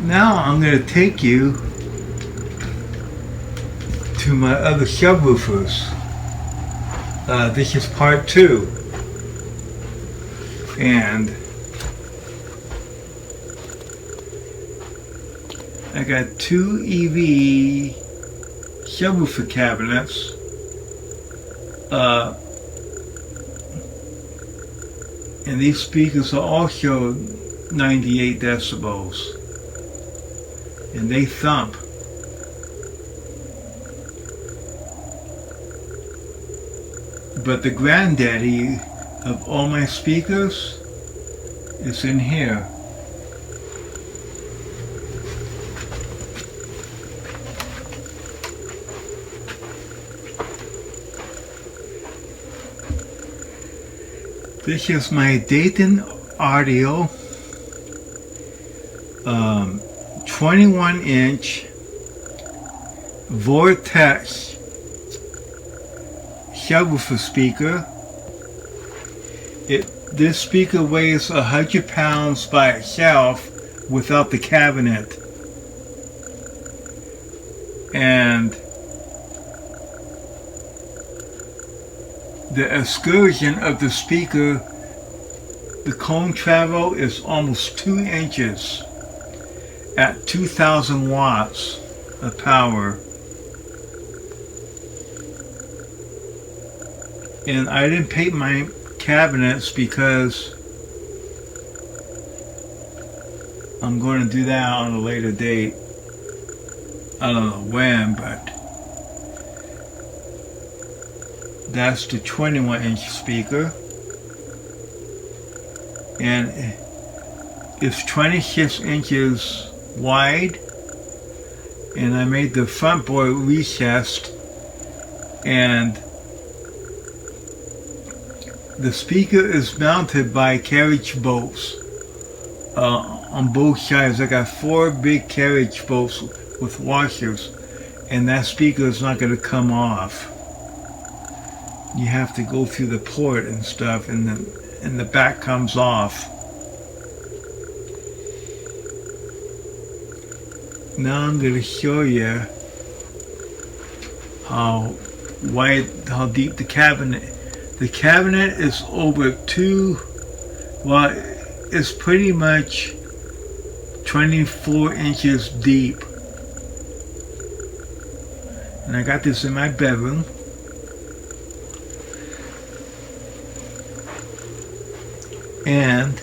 Now I'm going to take you to my other subwoofers. This is part 2. And I got 2 EV subwoofer cabinets. And these speakers are also 98 decibels. And they thump. But the granddaddy of all my speakers is in here. This is my Dayton Audio 21-inch Vortex subwoofer speaker. This speaker weighs 100 pounds by itself without the cabinet. And the excursion of the speaker, the cone travel is almost 2 inches at 2,000 watts of power. And I didn't paint my cabinets because I'm going to do that on a later date. I don't know when, but that's the 21-inch speaker. And it's 26 inches wide. And I made the front board recessed. And the speaker is mounted by carriage bolts on both sides. I got 4 big carriage bolts with washers, and that speaker is not going to come off. You have to go through the port and stuff, and the back comes off. Now I'm going to show you how deep the cabinet. The cabinet is over it's pretty much 24 inches deep. And I got this in my bedroom. And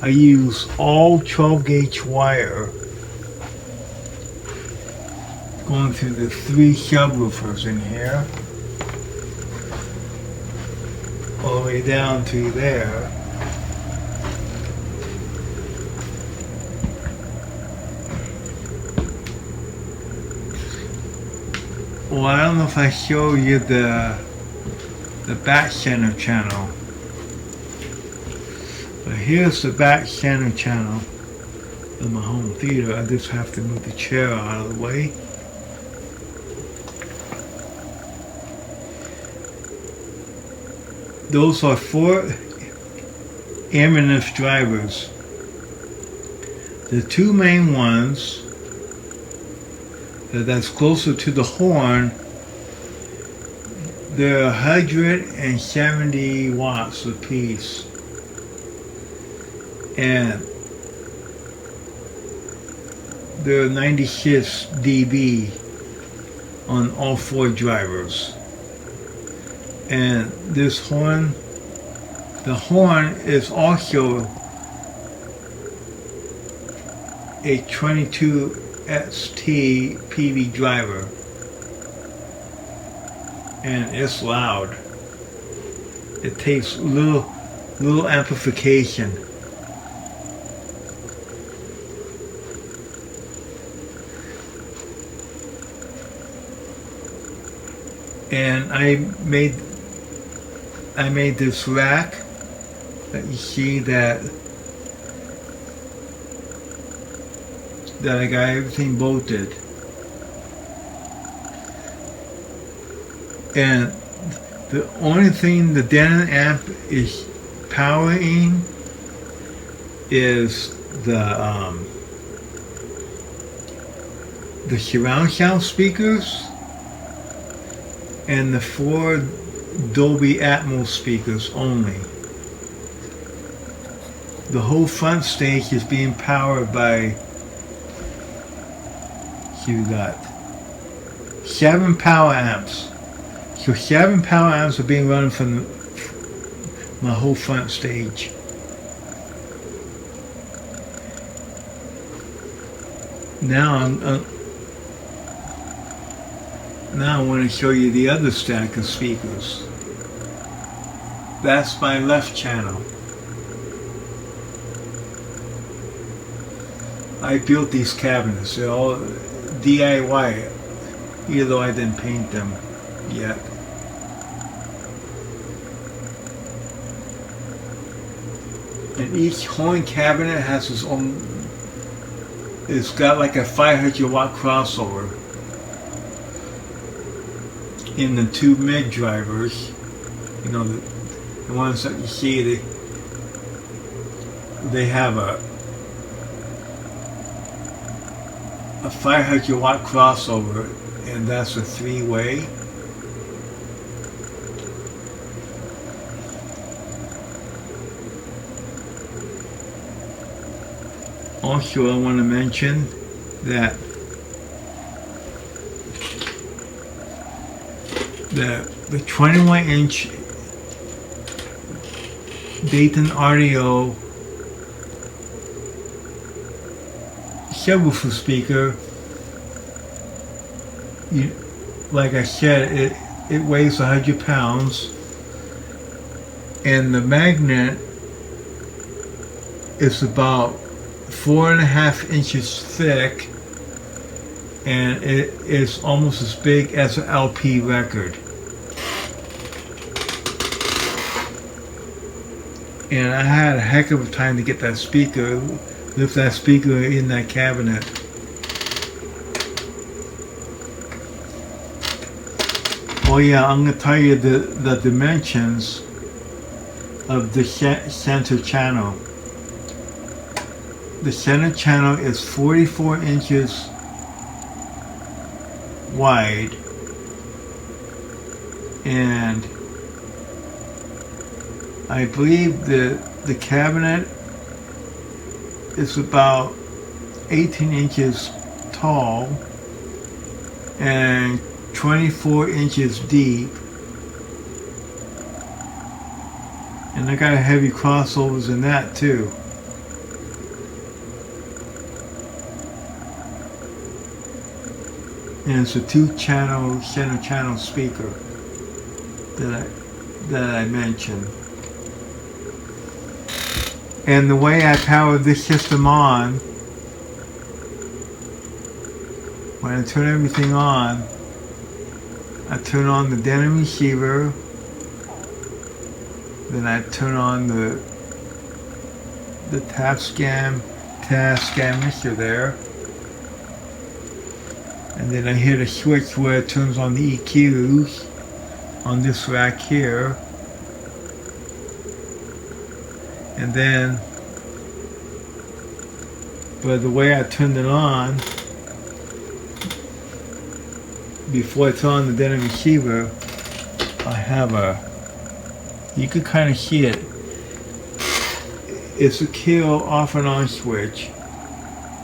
I use all 12 gauge wire going through the 3 subwoofers in here, all the way down to there. Well, I don't know if I show you the back center channel, but here's the back center channel of my home theater. I just have to move the chair out of the way. Those are 4 Airmanus drivers. The 2 main ones that's closer to the horn, they're 170 watts a piece. And they're 96 dB on all 4 drivers. And this horn, the horn is also a 22 ST PV driver, and it's loud. It takes little amplification. And I made this rack that you see that I got everything bolted. And the only thing the Denon amp is powering is the surround sound speakers and the 4 Dolby Atmos speakers only. The whole front stage is being powered by, you got 7 power amps. So 7 power amps are being run from my whole front stage. Now now I want to show you the other stack of speakers. That's my left channel. I built these cabinets. They're all DIY, even though I didn't paint them yet. And each horn cabinet has its own. It's got like a 500 watt crossover in the 2 mid drivers. You know, the ones that you see, they have a 500 watt crossover, and that's a 3-way. Also, I want to mention that the 21-inch Dayton Audio subwoofer speaker, like I said, it weighs 100 pounds, and the magnet is about 4.5 inches thick, and it is almost as big as an LP record. And I had a heck of a time to get that speaker, lift that speaker in that cabinet. Oh yeah, I'm going to tell you the dimensions of the center channel. The center channel is 44 inches wide, and I believe the cabinet is about 18 inches tall and 24 inches deep. And I got a heavy crossovers in that too. And it's a 2-channel center channel speaker that I mentioned. And the way I power this system on, when I turn everything on, I turn on the Denon receiver, then I turn on the Tascam mixer there, and then I hit a switch where it turns on the EQs on this rack here. And then, by the way I turned it on, before I turn on the Denon receiver, I have you can kind of see it. It's a kill off and on switch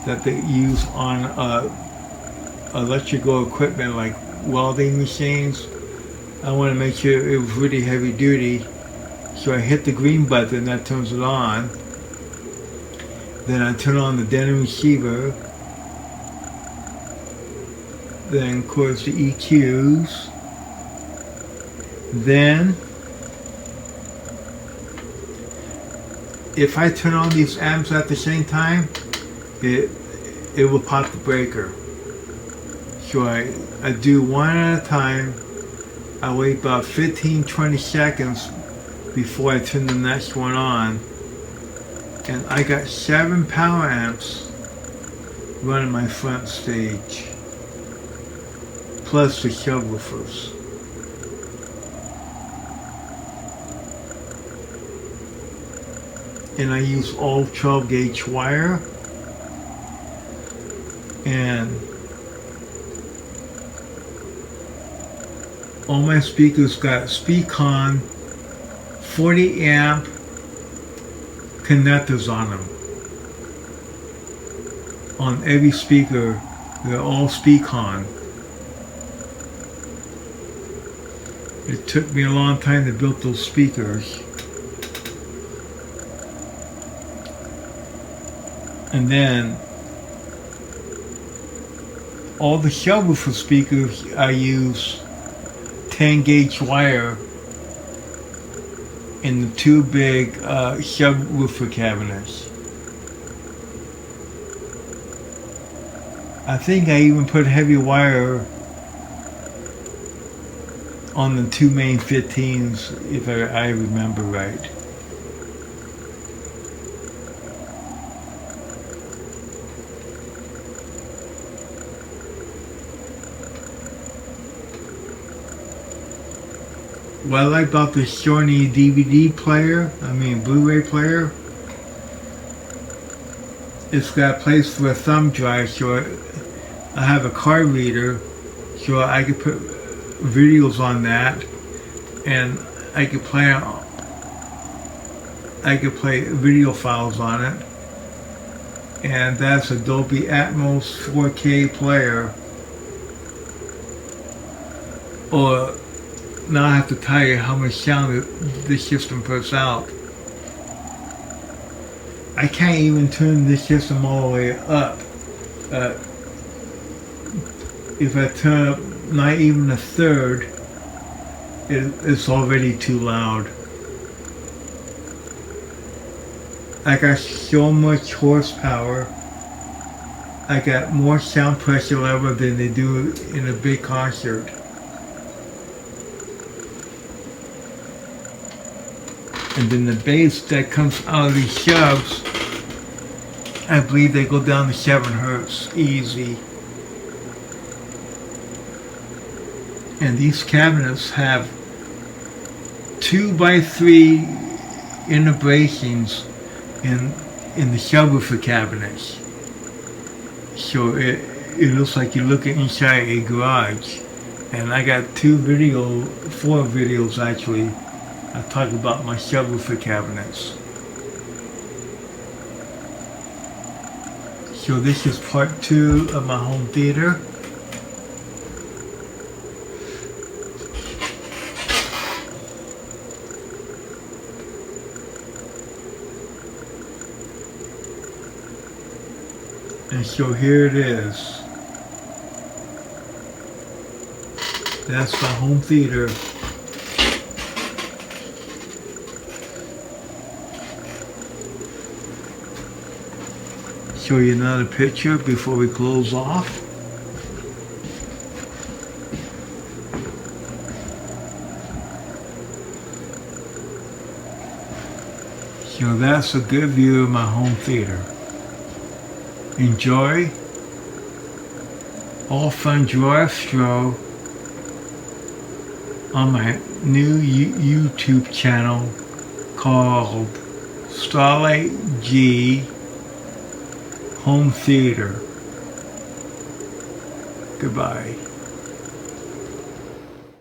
that they use on electrical equipment like welding machines. I want to make sure it was really heavy duty. So I hit the green button, that turns it on. Then I turn on the Denon receiver. Then of course the EQs. Then if I turn on these amps at the same time, it will pop the breaker. So I do one at a time. I wait about 15-20 seconds before I turn the next one on, and I got 7 power amps running my front stage, plus the subwoofers. and I use all 12 gauge wire, and all my speakers got Speakon 40 amp connectors on them. On every speaker, they're all Speakon. It took me a long time to build those speakers. And then all the subwoofer speakers, I use 10 gauge wire in the two big subwoofer cabinets. I think I even put heavy wire on the two main 15s, if I remember right. What I like about this Sony DVD player, Blu-ray player, it's got a place for a thumb drive, so I have a card reader, so I could put videos on that, and I could play video files on it, and that's a Dolby Atmos 4K player. Or now I have to tell you how much sound this system puts out. I can't even turn this system all the way up. If I turn up not even a third, it's already too loud. I got so much horsepower. I got more sound pressure level than they do in a big concert. And then the bass that comes out of these subs, I believe they go down to 7 hertz easy. And these cabinets have 2x3 inner bracings in the subwoofer cabinets. So it looks like you're looking inside a garage. And I got 4 videos actually. I talk about my subwoofer cabinets. So this is part 2 of my home theater. And so here it is. That's my home theater. Show you another picture before we close off. So that's a good view of my home theater. Enjoy. All from Gerard Stroh on my new YouTube channel called Starlight G Home Theater. Goodbye.